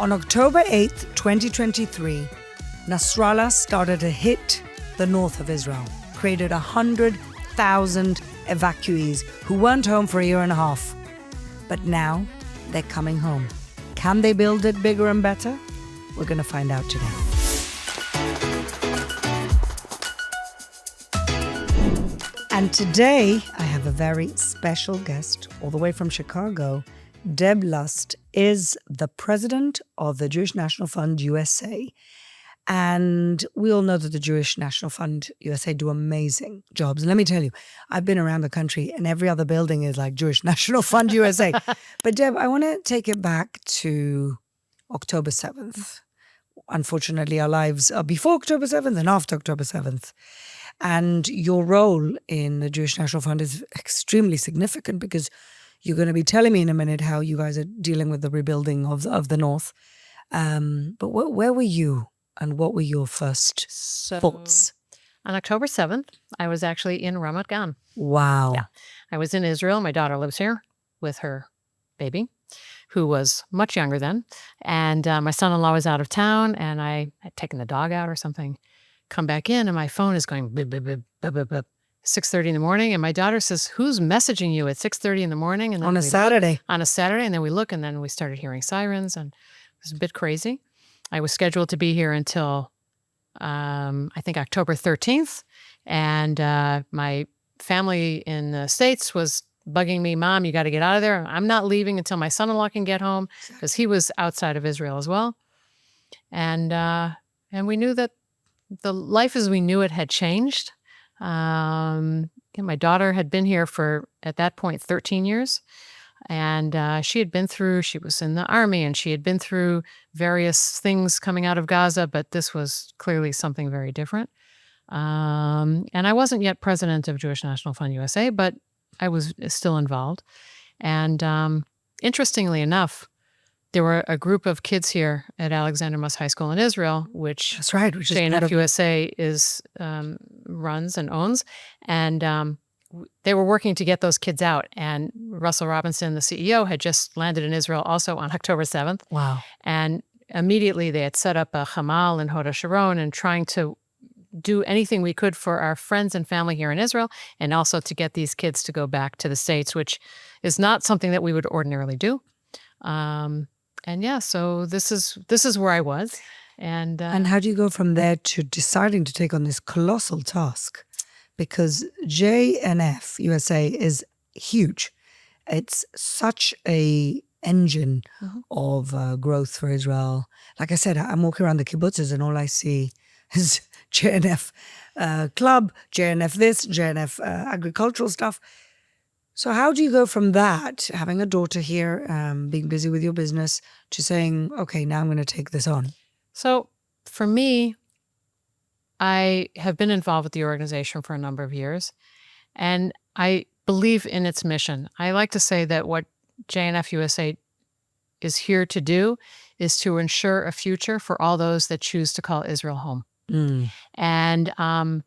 On October 8th, 2023, Nasrallah started to hit the north of Israel, created 100,000 evacuees who weren't home for a year and a half. But now they're coming home. Can they build it bigger and better? We're going to find out today. And today, I have a very special guest, all the way from Chicago. Deb Lust is the president of the Jewish National Fund USA. And we all know that the Jewish National Fund USA do amazing jobs. And let me tell you, I've been around the country and every other building is like Jewish National Fund USA. But Deb, I want to take it back to October 7th. Unfortunately, our lives are before October 7th and after October 7th. And your role in the Jewish National Fund is extremely significant because you're going to be telling me in a minute how you guys are dealing with the rebuilding of the North. But where were you and what were your first thoughts? On October 7th, I was actually in Ramat Gan. Wow. Yeah. I was in Israel. My daughter lives here with her baby, who was much younger then. And my son-in-law was out of town, and I had taken the dog out or something. Come back in, and my phone is going bip, bip, bip, bip, bip, bip. 6:30 in the morning, and my daughter says, "Who's messaging you at 6:30 in the morning?" And then On a Saturday. On a Saturday, and then we look, and then we started hearing sirens, and it was a bit crazy. I was scheduled to be here until, I think, October 13th, and my family in the States was bugging me, "Mom, you got to get out of there. I'm not leaving until my son-in-law can get home," because he was outside of Israel as well. And we knew that the life as we knew it had changed. My daughter had been here for, at that point, 13 years. And she was in the army, and she had been through various things coming out of Gaza, but this was clearly something very different. And I wasn't yet president of Jewish National Fund USA, but I was still involved. And interestingly enough, there were a group of kids here at Alexander Muss High School in Israel, which That's right, which is JNF-USA runs and owns. And they were working to get those kids out. And Russell Robinson, the CEO, had just landed in Israel also on October 7th. Wow. And immediately they had set up a Hamal in Hod HaSharon and trying to do anything we could for our friends and family here in Israel, and also to get these kids to go back to the States, which is not something that we would ordinarily do. So this is where I was. And how do you go from there to deciding to take on this colossal task? Because JNF-USA is huge. It's such a engine of growth for Israel. Like I said, I'm walking around the kibbutzes and all I see is JNF club, JNF this, JNF agricultural stuff. So how do you go from that, having a daughter here, being busy with your business, to saying, okay, now I'm going to take this on? So for me, I have been involved with the organization for a number of years, and I believe in its mission. I like to say that what JNF-USA is here to do is to ensure a future for all those that choose to call Israel home. And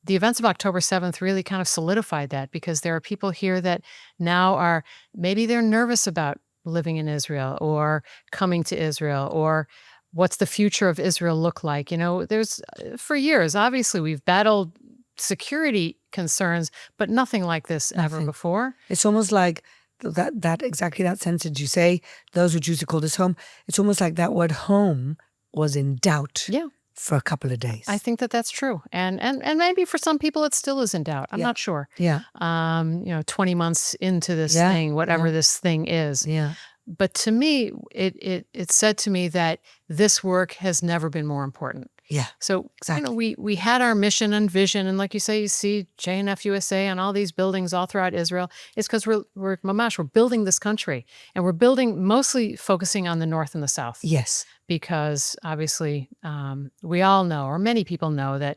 the events of October 7th really kind of solidified that, because there are people here that now maybe they're nervous about living in Israel or coming to Israel, or what's the future of Israel look like? There's, for years, obviously, we've battled security concerns, but nothing like this ever before. It's almost like that exactly that sentence you say, those who choose to call this home, it's almost like that word home was in doubt. Yeah. For a couple of days. I think that that's true. And maybe for some people it still is in doubt. I'm not sure. Yeah. 20 months into this thing, whatever this thing is. Yeah. But to me, it said to me that this work has never been more important. Yeah. So, exactly. We had our mission and vision, and like you say, you see JNF-USA on all these buildings all throughout Israel. It's because we're building this country, and we're building mostly focusing on the North and the South. Yes. Because obviously we all know, or many people know, that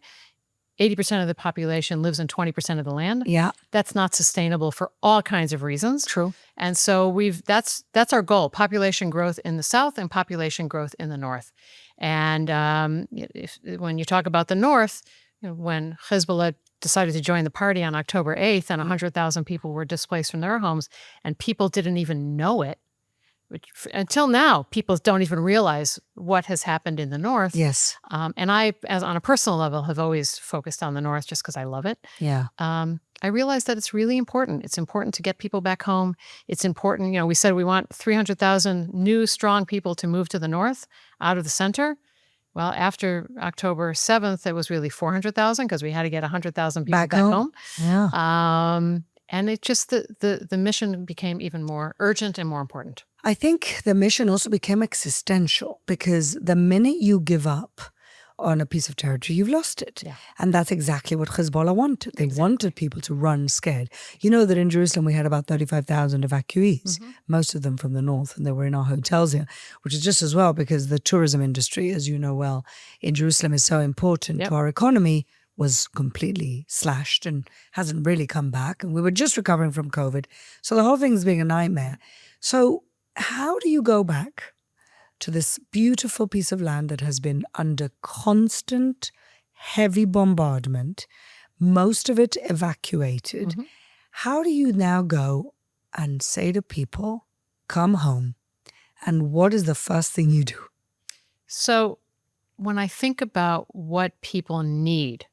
80% of the population lives in 20% of the land. Yeah. That's not sustainable for all kinds of reasons. True. And so that's our goal: population growth in the South and population growth in the North. And when you talk about the North, when Hezbollah decided to join the party on October 8th and 100,000 people were displaced from their homes and people didn't even know it, which until now, people don't even realize what has happened in the north. Yes. And I, as on a personal level, have always focused on the north just because I love it. Yeah. I realized that it's really important. It's important to get people back home. It's important, we said we want 300,000 new, strong people to move to the north out of the center. Well, after October 7th, it was really 400,000 because we had to get 100,000 people back home. Yeah. And it just, the mission became even more urgent and more important. I think the mission also became existential because the minute you give up on a piece of territory, you've lost it. Yeah. And that's exactly what Hezbollah wanted. They wanted people to run scared. You know that in Jerusalem we had about 35,000 evacuees, most of them from the north, and they were in our hotels here, which is just as well because the tourism industry, as you know well, in Jerusalem is so important to our economy, was completely slashed and hasn't really come back. And we were just recovering from COVID. So the whole thing's being a nightmare. So how do you go back to this beautiful piece of land that has been under constant, heavy bombardment, most of it evacuated? How do you now go and say to people, come home? And what is the first thing you do? So when I think about what people need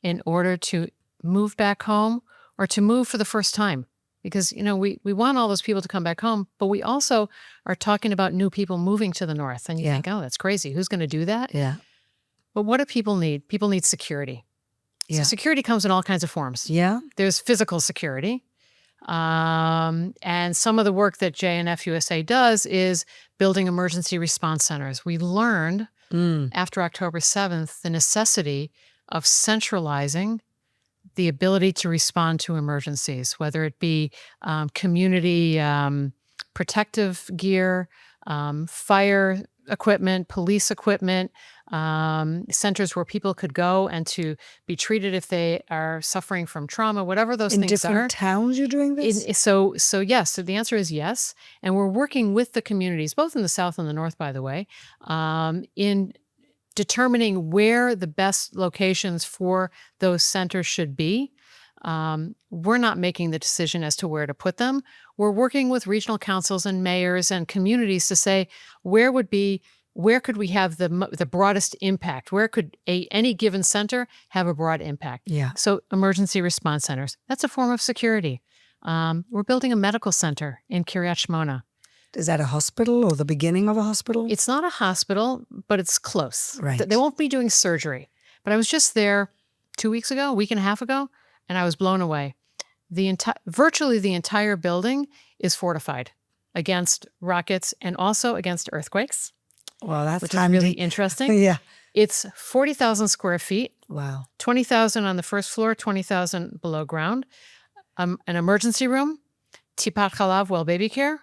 in order to move back home or to move for the first time, because, we want all those people to come back home, but we also are talking about new people moving to the north. And you think, oh, that's crazy. Who's going to do that? Yeah. But what do people need? People need security. Yeah. So security comes in all kinds of forms. Yeah. There's physical security. And some of the work that JNF-USA does is building emergency response centers. We learned after October 7th the necessity of centralizing the ability to respond to emergencies, whether it be community protective gear, fire equipment, police equipment, centers where people could go and to be treated if they are suffering from trauma, whatever those things are. In different towns you're doing this? So yes. So the answer is yes. And we're working with the communities, both in the south and the north, by the way, in determining where the best locations for those centers should be. We're not making the decision as to where to put them. We're working with regional councils and mayors and communities to say where could we have the broadest impact? Where could any given center have a broad impact? Yeah. So emergency response centers, that's a form of security. We're building a medical center in Kiryat Shmona. Is that a hospital or the beginning of a hospital? It's not a hospital, but it's close. Right. They won't be doing surgery. But I was just there 2 weeks ago, a week and a half ago, and I was blown away. Virtually the entire building is fortified against rockets and also against earthquakes. Well, that's which handy. is really interesting. Yeah. It's 40,000 square feet. Wow. 20,000 on the first floor, 20,000 below ground. An emergency room, Tipat Chalav, well baby care,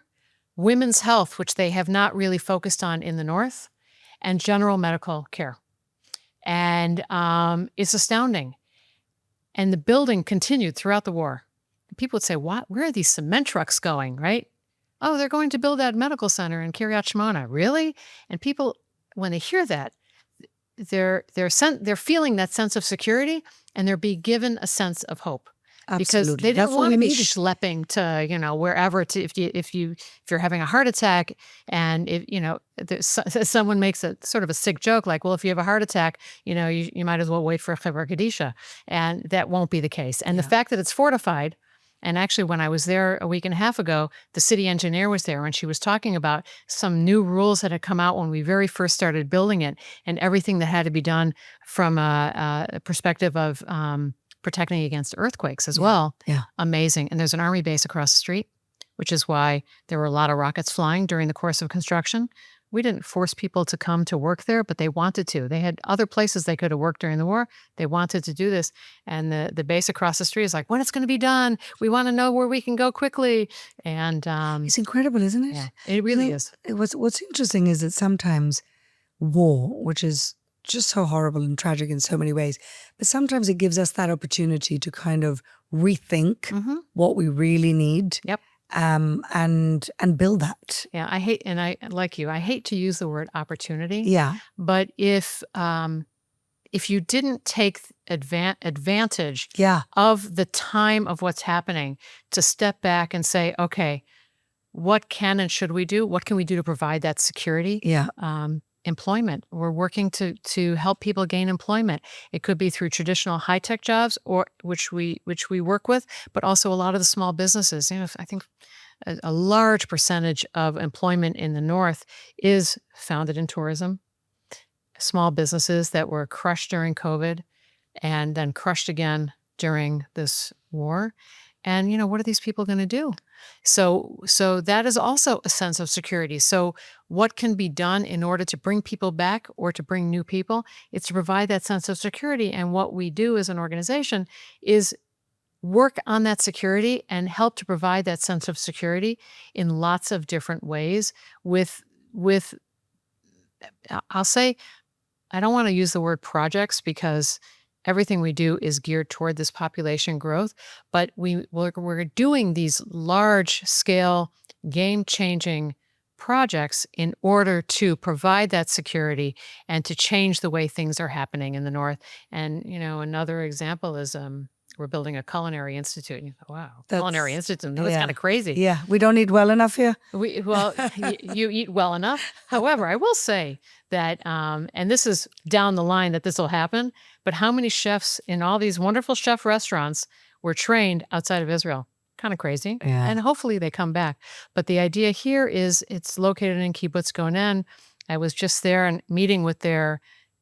women's health, which they have not really focused on in the north, and general medical care. And it's astounding. And the building continued throughout the war. People would say, "What? Where are these cement trucks going?" Right? Oh, they're going to build that medical center in Kiryat Shmona. Really? And people, when they hear that, they're feeling that sense of security, and they're being given a sense of hope. Absolutely. Because they didn't want to be schlepping to wherever if you're having a heart attack and someone makes a sort of a sick joke like, well, if you have a heart attack, you might as well wait for a Chevra Kadisha, and that won't be the case. And the fact that it's fortified, and actually when I was there a week and a half ago, the city engineer was there and she was talking about some new rules that had come out when we very first started building it, and everything that had to be done from a perspective of protecting against earthquakes as well. Yeah. Amazing. And there's an army base across the street, which is why there were a lot of rockets flying during the course of construction. We didn't force people to come to work there, but they wanted to. They had other places they could have worked during the war. They wanted to do this. And the base across the street is like, when it's going to be done, we want to know where we can go quickly. And it's incredible, isn't it? Yeah, it really is. What's interesting is that sometimes war, which is just so horrible and tragic in so many ways, but sometimes it gives us that opportunity to kind of rethink what we really need. Yep. And build that. Yeah, I hate to use the word opportunity. Yeah. But if you didn't take advantage of the time of what's happening to step back and say, okay, what can and should we do? What can we do to provide that security? Yeah. Employment. We're working to help people gain employment. It could be through traditional high-tech jobs, or which we work with, but also a lot of the small businesses. I think a large percentage of employment in the North is founded in tourism. Small businesses that were crushed during COVID and then crushed again during this war. And, what are these people going to do? So that is also a sense of security. So what can be done in order to bring people back or to bring new people? It's to provide that sense of security. And what we do as an organization is work on that security and help to provide that sense of security in lots of different ways with I'll say, I don't want to use the word projects because everything we do is geared toward this population growth, but we're doing these large-scale, game-changing projects in order to provide that security and to change the way things are happening in the North. And, another example is we're building a culinary institute. And you go, wow, culinary institute, that's kind of crazy. Yeah, we don't eat well enough here. You eat well enough. However, I will say that, and this is down the line that this will happen, but how many chefs in all these wonderful chef restaurants were trained outside of Israel? Kind of crazy. Yeah. And hopefully they come back. But the idea here is it's located in Kibbutz Gonen. I was just there and meeting with their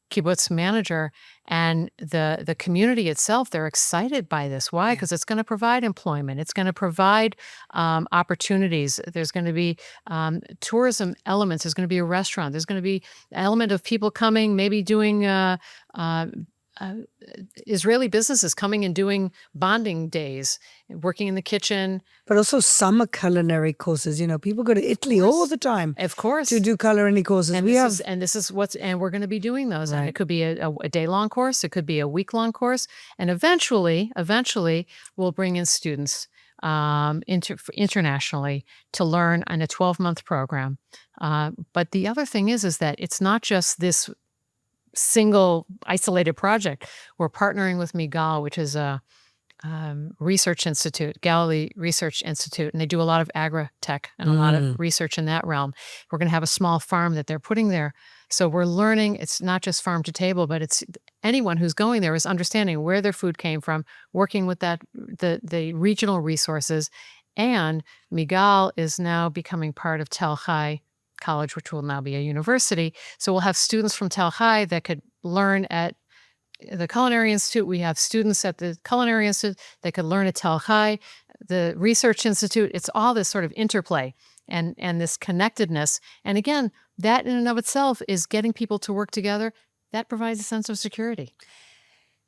kibbutz manager, and the community itself, they're excited by this. Why? Because it's going to provide employment. It's going to provide opportunities. There's going to be tourism elements. There's going to be a restaurant. There's going to be an element of people coming, maybe doing Israeli businesses coming and doing bonding days, working in the kitchen. But also summer culinary courses. People go to Italy all the time. Of course. To do culinary courses. And we're going to be doing those. Right. And it could be a day-long course. It could be a week-long course. And eventually, we'll bring in students internationally to learn on a 12-month program. But the other thing is that it's not just this single isolated project. We're partnering with Migal, which is a research institute, Galilee Research Institute, and they do a lot of agri-tech and a lot of research in that realm. We're going to have a small farm that they're putting there. So we're learning, it's not just farm to table, but it's anyone who's going there is understanding where their food came from, working with the regional resources. And Migal is now becoming part of Tel Chai College, which will now be a university. So we'll have students from Tel Chai that could learn at the Culinary Institute. We have students at the Culinary Institute that could learn at Tel Chai, the Research Institute. It's all this sort of interplay and this connectedness. And again, that in and of itself is getting people to work together. That provides a sense of security.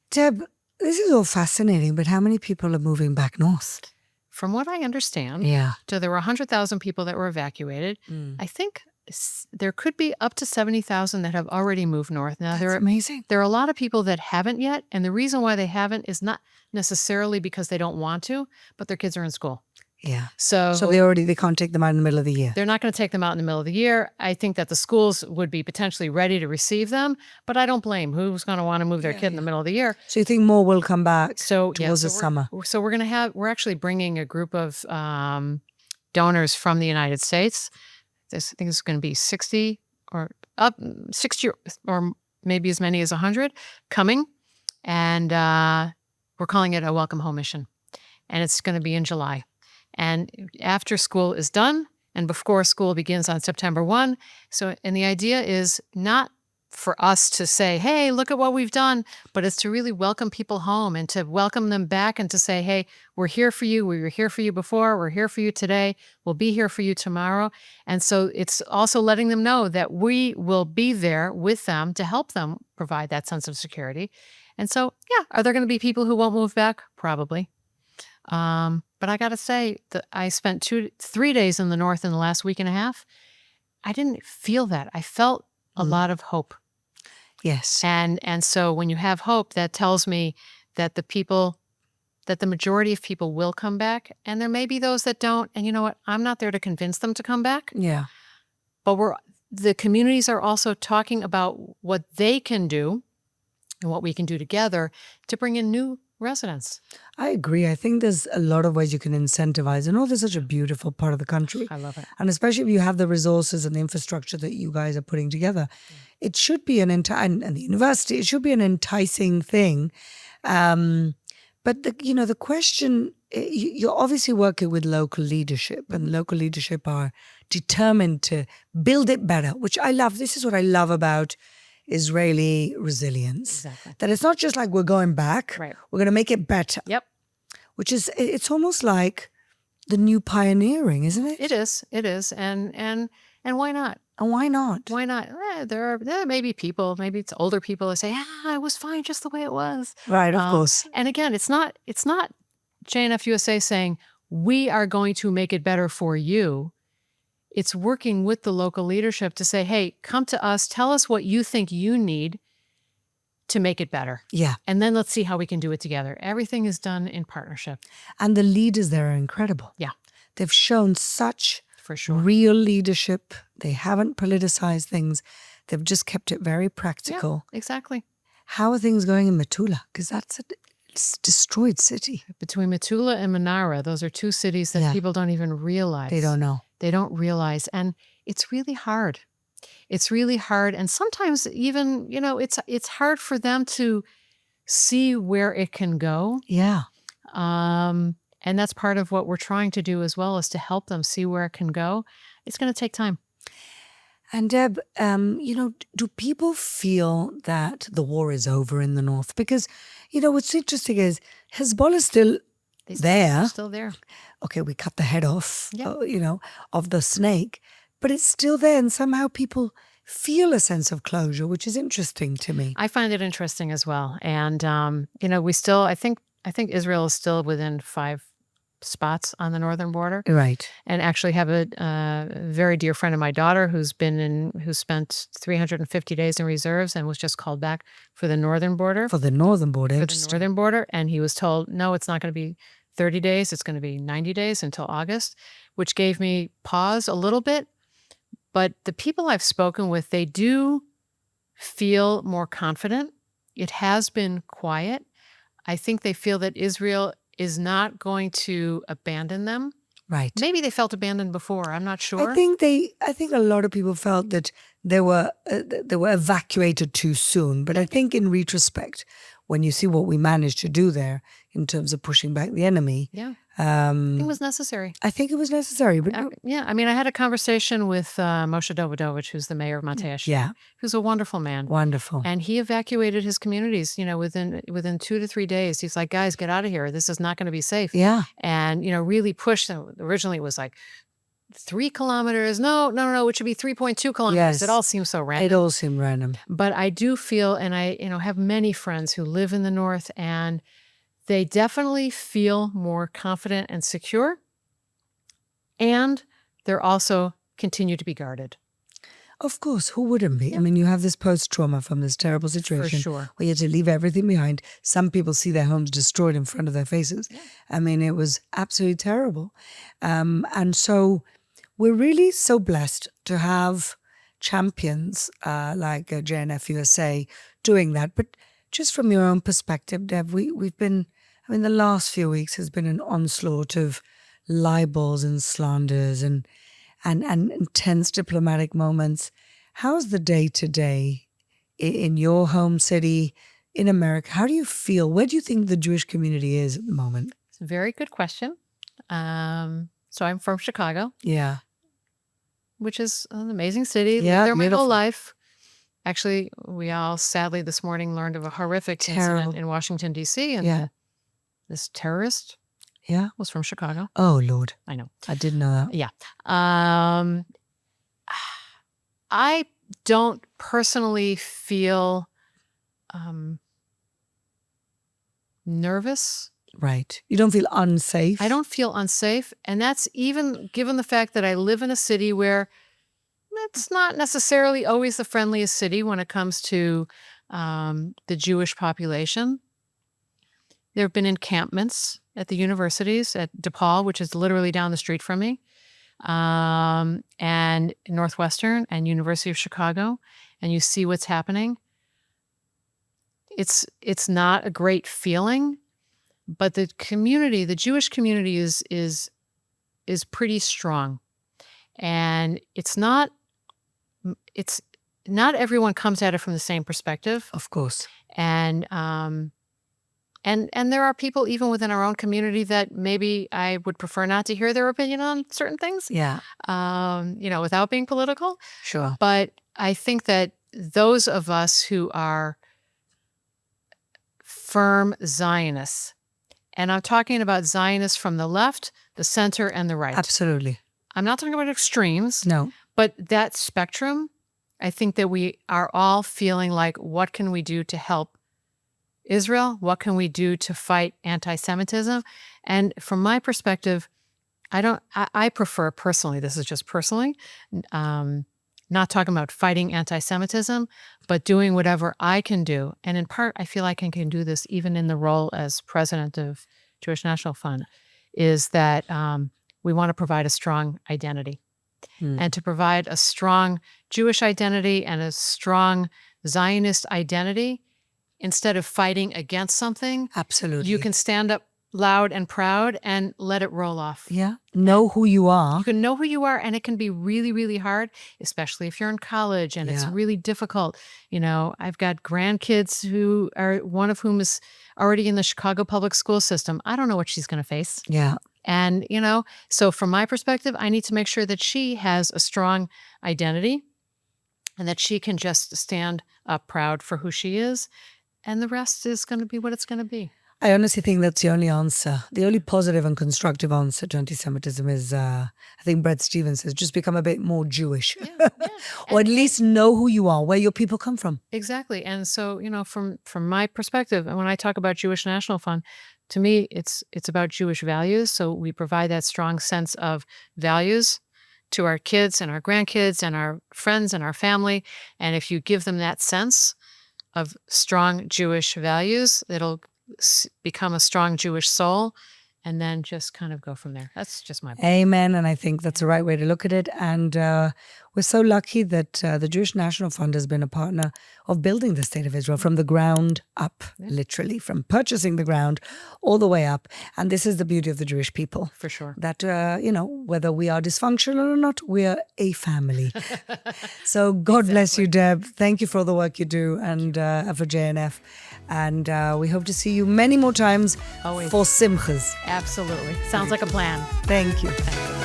Deb, this is all fascinating, but how many people are moving back north? From what I understand, so there were 100,000 people that were evacuated. I think there could be up to 70,000 that have already moved north. Now, That's amazing. There are a lot of people that haven't yet, and the reason why they haven't is not necessarily because they don't want to, but their kids are in school. Yeah. So they can't take them out in the middle of the year. They're not going to take them out in the middle of the year. I think that the schools would be potentially ready to receive them, but I don't blame who's going to want to move their kid in the middle of the year. So you think more will come back towards the summer? So we're actually bringing a group of donors from the United States. I think it's going to be 60 or maybe as many as 100 coming, and we're calling it a Welcome Home Mission, and it's going to be in July. And after school is done and before school begins on September 1. And the idea is not for us to say, hey, look at what we've done, but it's to really welcome people home and to welcome them back and to say, hey, we're here for you. We were here for you before. We're here for you today. We'll be here for you tomorrow. And so it's also letting them know that we will be there with them to help them provide that sense of security. And so, are there going to be people who won't move back? Probably. But I got to say that I spent 3 days in the North in the last week and a half. I didn't feel that. I felt a lot of hope. Yes. And so when you have hope, that tells me that the majority of people will come back, and there may be those that don't. And you know what? I'm not there to convince them to come back. Yeah. But the communities are also talking about what they can do and what we can do together to bring in new residents. I agree. I think there's a lot of ways you can incentivize. And there's such a beautiful part of the country. I love it. And especially if you have the resources and the infrastructure that you guys are putting together, it should be and the university, it should be an enticing thing. But the question, you're obviously working with local leadership, and local leadership are determined to build it better, which I love. This is what I love about Israeli resilience. Exactly. That it's not just like we're going back, Right. we're going to make it better. Yep. Which is, it's almost like the new pioneering, isn't it? It is. It is. And why not? And why not? Why not? There may be people, maybe it's older people that say, it was fine just the way it was. Right, of course. And again, it's not JNF-USA saying, we are going to make it better for you. It's working with the local leadership to say, hey, come to us, tell us what you think you need to make it better. Yeah. And then let's see how we can do it together. Everything is done in partnership. And the leaders there are incredible. Yeah. They've shown such For sure. real leadership. They haven't politicized things. They've just kept it very practical. Yeah, exactly. How are things going in Metula? Because that's a destroyed city. Between Metula and Menara, those are two cities that people don't even realize. They don't know. They don't realize. And it's really hard. It's really hard. And sometimes even, it's hard for them to see where it can go. Yeah. And that's part of what we're trying to do as well, is to help them see where it can go. It's going to take time. And Deb, do people feel that the war is over in the north? Because, what's interesting is Hezbollah's still there. Still there. Okay, we cut the head off, of the snake, but it's still there. And somehow people feel a sense of closure, which is interesting to me. I find it interesting as well. And, we still, I think Israel is still within 5 spots on the northern border. Right. And actually have a very dear friend of my daughter who spent 350 days in reserves and was just called back for the northern border. For the northern border. For the northern border. And he was told, no, it's not going to be 30 days. It's going to be 90 days until August, which gave me pause a little bit. But the people I've spoken with, they do feel more confident. It has been quiet. I think they feel that Israel is not going to abandon them. Right. Maybe they felt abandoned before. I'm not sure. I think a lot of people felt that they were evacuated too soon. But I think in retrospect, when you see what we managed to do there in terms of pushing back the enemy, I think it was necessary. I think it was necessary. But I had a conversation with Moshe Davidovich, who's the mayor of Matei, who's a wonderful man. Wonderful. And he evacuated his communities, within 2 to 3 days. He's like, guys, get out of here. This is not going to be safe. Yeah. And, really pushed. Originally it was like 3 kilometers. No, it should be 3.2 kilometers. Yes. It all seems so random. It all seemed random. But I do feel, and I, have many friends who live in the north, and they definitely feel more confident and secure. And they're also continue to be guarded. Of course, who wouldn't be? I mean, you have this post-trauma from this terrible situation. For sure. Where you had to leave everything behind. Some people see their homes destroyed in front of their faces. Yeah. I mean, it was absolutely terrible. And so we're really so blessed to have champions like JNF-USA doing that. But just from your own perspective, Deb, we've been, the last few weeks has been an onslaught of libels and slanders and intense diplomatic moments. How's the day-to-day in your home city, in America? How do you feel? Where do you think the Jewish community is at the moment? It's a very good question. So I'm from Chicago. Yeah. Which is an amazing city. Yeah, lived there my beautiful. whole life. Actually, we all sadly this morning learned of a horrific incident in Washington, D.C. And this terrorist was from Chicago. Oh, Lord. I know. I didn't know that. Yeah. I don't personally feel nervous. Right. You don't feel unsafe? I don't feel unsafe. And that's even given the fact that I live in a city where it's not necessarily always the friendliest city when it comes to the Jewish population. There have been encampments at the universities, at DePaul, which is literally down the street from me, and Northwestern and University of Chicago, and you see what's happening. It's not a great feeling, but the community, the Jewish community is pretty strong. And it's not everyone comes at it from the same perspective. Of course. And there are people even within our own community that maybe I would prefer not to hear their opinion on certain things. Yeah. Without being political. Sure. But I think that those of us who are firm Zionists, and I'm talking about Zionists from the left, the center, and the right. Absolutely. I'm not talking about extremes. No. But that spectrum, I think that we are all feeling like, what can we do to help Israel? What can we do to fight anti-Semitism? And from my perspective, I prefer personally, this is just personally, not talking about fighting anti-Semitism, but doing whatever I can do. And in part, I feel like I can do this even in the role as president of Jewish National Fund, is that we want to provide a strong identity. And to provide a strong Jewish identity and a strong Zionist identity, instead of fighting against something, absolutely, you can stand up loud and proud and let it roll off. Yeah. Know who you are. You can know who you are, and it can be really, really hard, especially if you're in college and it's really difficult. I've got grandkids one of whom is already in the Chicago public school system. I don't know what she's going to face. Yeah. And, so from my perspective, I need to make sure that she has a strong identity and that she can just stand up proud for who she is. And the rest is going to be what it's going to be. I honestly think that's the only answer. The only positive and constructive answer to anti-Semitism is, I think Brad Stevens says, just become a bit more Jewish. Yeah. Or at least know who you are, where your people come from. Exactly. And so, from my perspective, and when I talk about Jewish National Fund, to me, it's about Jewish values. So we provide that strong sense of values to our kids and our grandkids and our friends and our family. And if you give them that sense of strong Jewish values, it'll become a strong Jewish soul, and then just kind of go from there. That's just my opinion. Amen. And I think that's the right way to look at it. And we're so lucky that the Jewish National Fund has been a partner of building the state of Israel from the ground up, literally, from purchasing the ground all the way up. And this is the beauty of the Jewish people. For sure. That, whether we are dysfunctional or not, we are a family. So God bless you, Deb. Thank you for all the work you do and for JNF. And we hope to see you many more times for Simchas. Absolutely. Sounds like a plan. Thank you. Thank you.